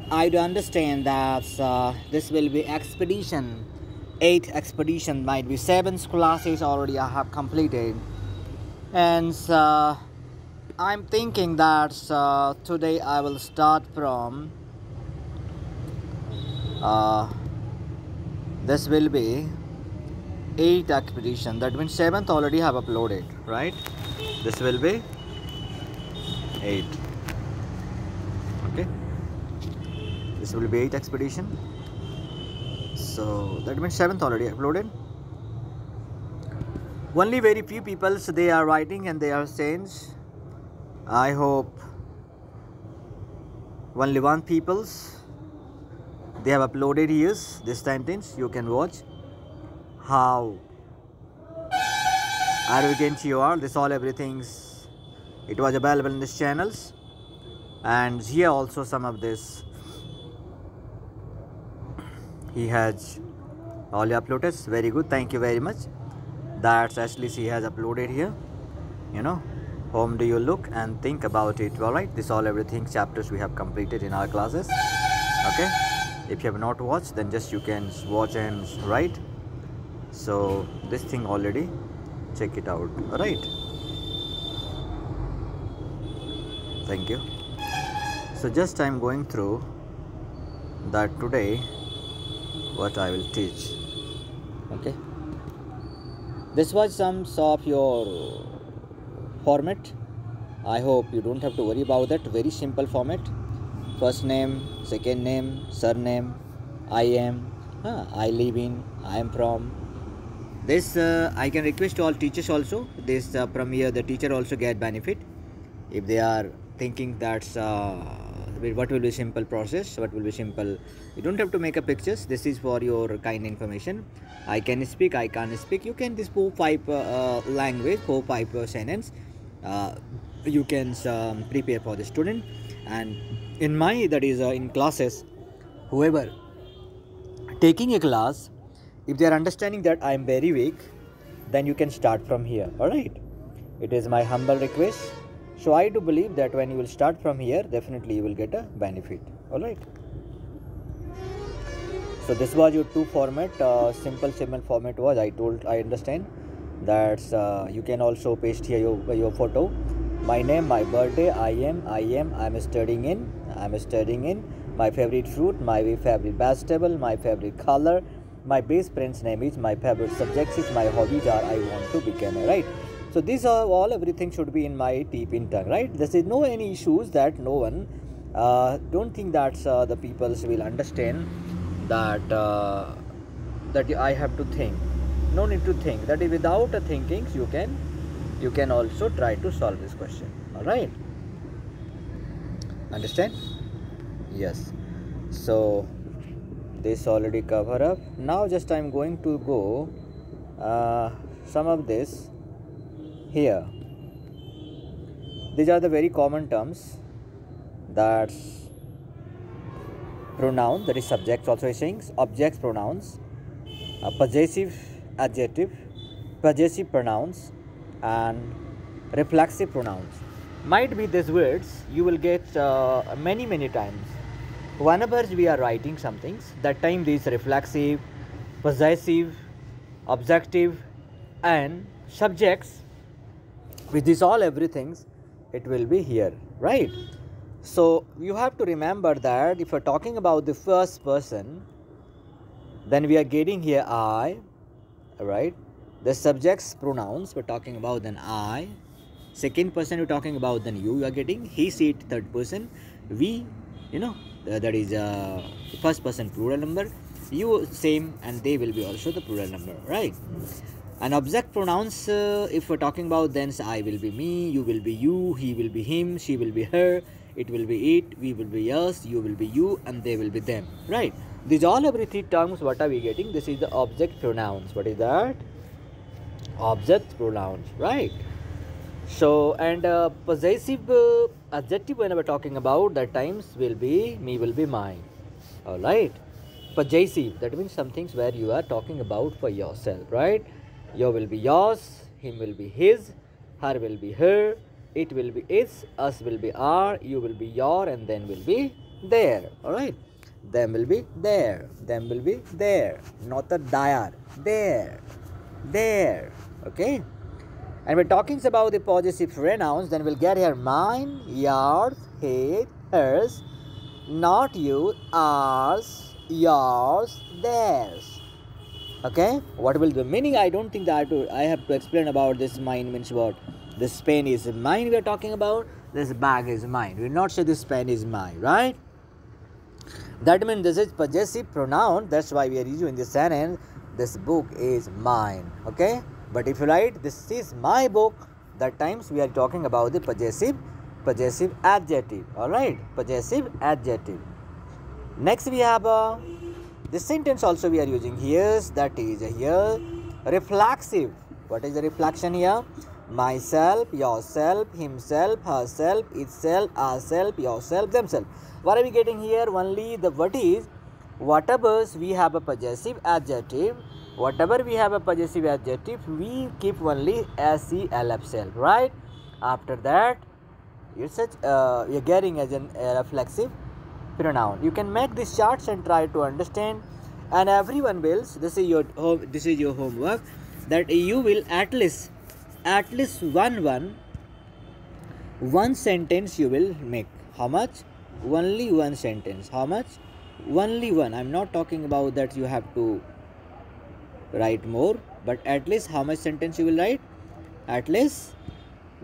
I do understand that this will be expedition. 8 expedition, might be 7 classes already I have completed. And I'm thinking that today I will start from uh, this will be 8 expedition. That means 7th already have uploaded, right? This will be 8. Okay, this will be 8 expedition. So that means 7th already uploaded. Only very few people they are writing and they are saying. I hope only one people's they have uploaded here this time things. You can watch how arrogant you are. This all everything's it was available in this channels, and here also some of this he has all uploaded. Very good, thank you very much. That's actually she has uploaded here. Whom do you look and think about it? All right, this all everything chapters we have completed in our classes. Okay, if you have not watched, then just you can watch and write. So this thing already check it out. All right, thank you. So just I'm going through that today what I will teach. Okay, this was some of your format. I hope you don't have to worry about that. Very simple format. First name, second name, surname, I am, I live in, I am from. This I can request to all teachers also. This from here the teacher also get benefit if they are thinking that's what will be simple process, what will be simple. You don't have to make a pictures. This is for your kind information. I can speak, I can't speak. You can this 4-5 language, 4-5 sentence. You can prepare for the student. And in my that is in classes, whoever taking a class, if they are understanding that I am very weak, then you can start from here. All right, it is my humble request. So I do believe that when you will start from here, definitely you will get a benefit. All right, so this was your 2 format. Simple format was I understand that you can also paste here your photo, my name, my birthday, I'm studying in, my favorite fruit, my favorite vegetable, my favorite color, my best friend's name is, my favorite subjects is, my hobbies are, I want to become, right? So these are all, everything should be in my tip in tongue, right? There is no any issues that no one don't think that the peoples will understand that that I have to think. No need to think. That is without a thinking you can also try to solve this question. All right, understand? Yes. So this already cover up. Now just I'm going to go some of this here. These are the very common terms. That's pronoun, that is subjects also is saying, objects, pronouns, possessive adjective, possessive pronouns, and reflexive pronouns. Might be these words you will get many times. Whenever we are writing some things, that time these reflexive, possessive, objective, and subjects, with this all everything, it will be here, right? So you have to remember that if you're talking about the first person, then we are getting here I, right? The subjects pronouns we're talking about, then I. Second person we're talking about, then you are getting he, she, third person, we, that is first person plural number, you same, and they will be also the plural number, right? And object pronouns, if we're talking about, then I will be me, you will be you, he will be him, she will be her, it will be it, we will be us, you will be you, and they will be them, right? These all every 3 terms, what are we getting? This is the object pronouns. What is that? Object pronouns, right? So, and possessive adjective when we're talking about, that times will be me, will be mine. All right. Possessive, that means some things where you are talking about for yourself, right? You will be yours, him will be his, her will be her, it will be its, us will be our, you will be your, and then will be there. Alright. Them will be there. Them will be there. Not the there. There. There. Okay. And we're talking about the possessive pronouns, then we'll get here mine, yours, his, hers, not you, ours, yours, theirs. Okay, what will the meaning? I don't think that I have to explain about this. Mine means what? This pen is mine we are talking about. This bag is mine. We will not say this pen is mine, right? That means this is possessive pronoun. That's why we are using this sentence. This book is mine. Okay. But if you write this is my book, that times we are talking about the possessive adjective. Alright, possessive adjective. Next we have this sentence also we are using here, that is here reflexive. What is the reflection here? Myself, yourself, himself, herself, itself, ourself, yourself, themselves. What are we getting here? Only the what is, whatever we have a possessive adjective. Whatever we have a possessive adjective, we keep only SELF self, right? After that, you're getting as a reflexive pronoun. You can make these charts and try to understand. And everyone will. This is your homework. That you will at least one sentence you will make. How much? Only one sentence. How much? Only one. I'm not talking about that you have to write more, but at least how much sentence you will write? At least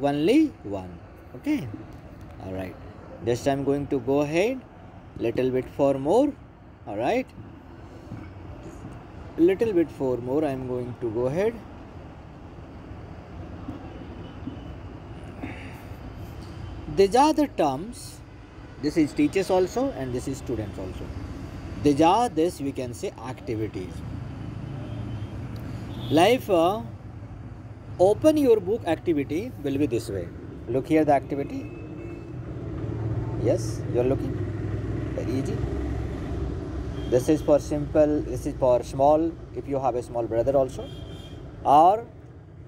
only one. Okay. All right. Just I'm going to go ahead little bit for more. All right. Little bit for more. I'm going to go ahead. These are the terms. This is teachers also and this is students also. These are this we can say activities. Like open your book activity will be this way. Look here the activity. Yes, you are looking. Very easy. This is for simple. This is for small. If you have a small brother also, or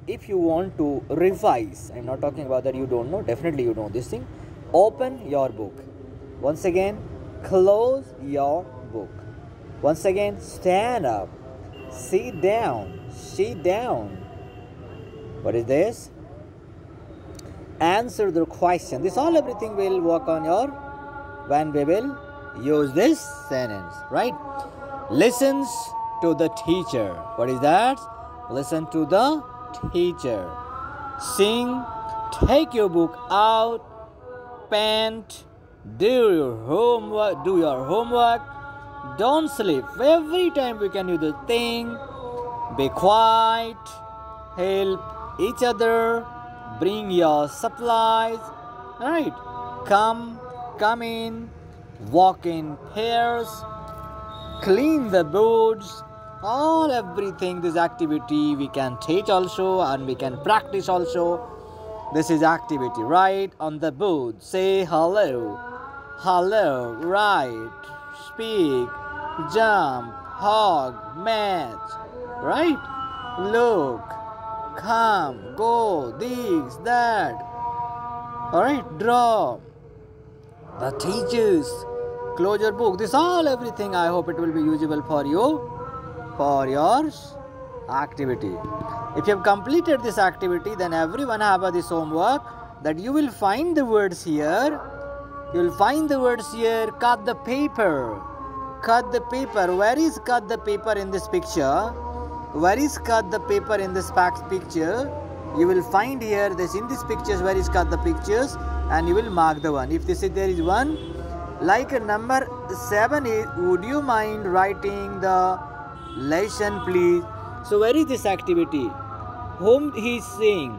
if you want to revise. I'm not talking about that you don't know. Definitely you know this thing. Open your book. Once again, close your book. Once again, stand up. Sit down. Sit down. What is this? Answer the question. This all everything will work on your when we will use this sentence, right? Listens to the teacher. What is that? Listen to the teacher. Sing. Take your book out. Paint. Do your homework. Don't sleep. Every time we can do the thing. Be quiet. Help each other. Bring your supplies. Alright. Come in. Walk in pairs. Clean the boards. All everything this activity we can teach also and we can practice also. This is activity. Write on the board. Say hello. Hello. Write. Speak. Jump. Hug. Match. Right? Look. Come. Go. This. That. Alright. Draw. The teachers. Close your book. This all everything I hope it will be usable for you. For your activity. If you have completed this activity, then everyone have this homework that you will find the words here. You will find the words here. Cut the paper. Cut the paper. Where is cut the paper in this picture? Where is cut the paper in this picture? You will find here this in these pictures. Where is cut the pictures? And you will mark the one. If there is one, like number 7 is, would you mind writing the lesson please? So where is this activity? Whom he is saying?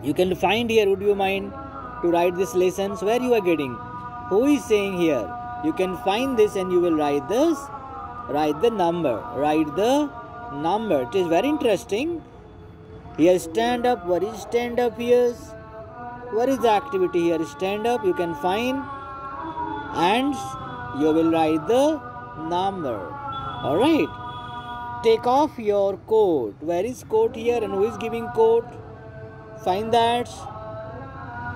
You can find here, would you mind to write this lessons? Where you are getting? Who is saying here? You can find this and you will write this. Write the number. Write the number. It is very interesting. Here stand up. What is stand up here? What is the activity here? Stand up. You can find and you will write the number. Alright. Take off your coat. Where is coat here and who is giving coat? Find that.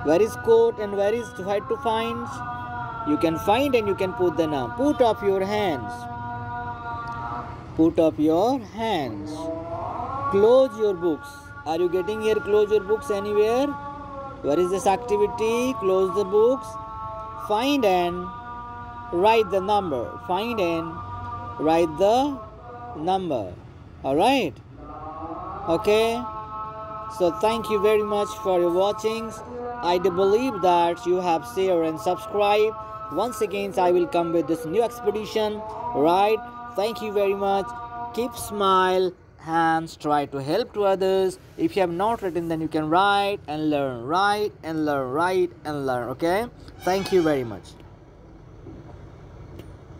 Where is coat and where is try to find? You can find and you can put the noun. Put up your hands. Put up your hands. Close your books. Are you getting here? Close your books anywhere? Where is this activity? Close the books. Find and write the number. Find and write the number. Alright? Okay? So thank you very much for your watchings. I do believe that you have shared and subscribed. Once again, I will come with this new expedition. Right? Thank you very much. Keep smile and try to help to others. If you have not written, then you can write and learn. Write and learn. Write and learn. Okay? Thank you very much.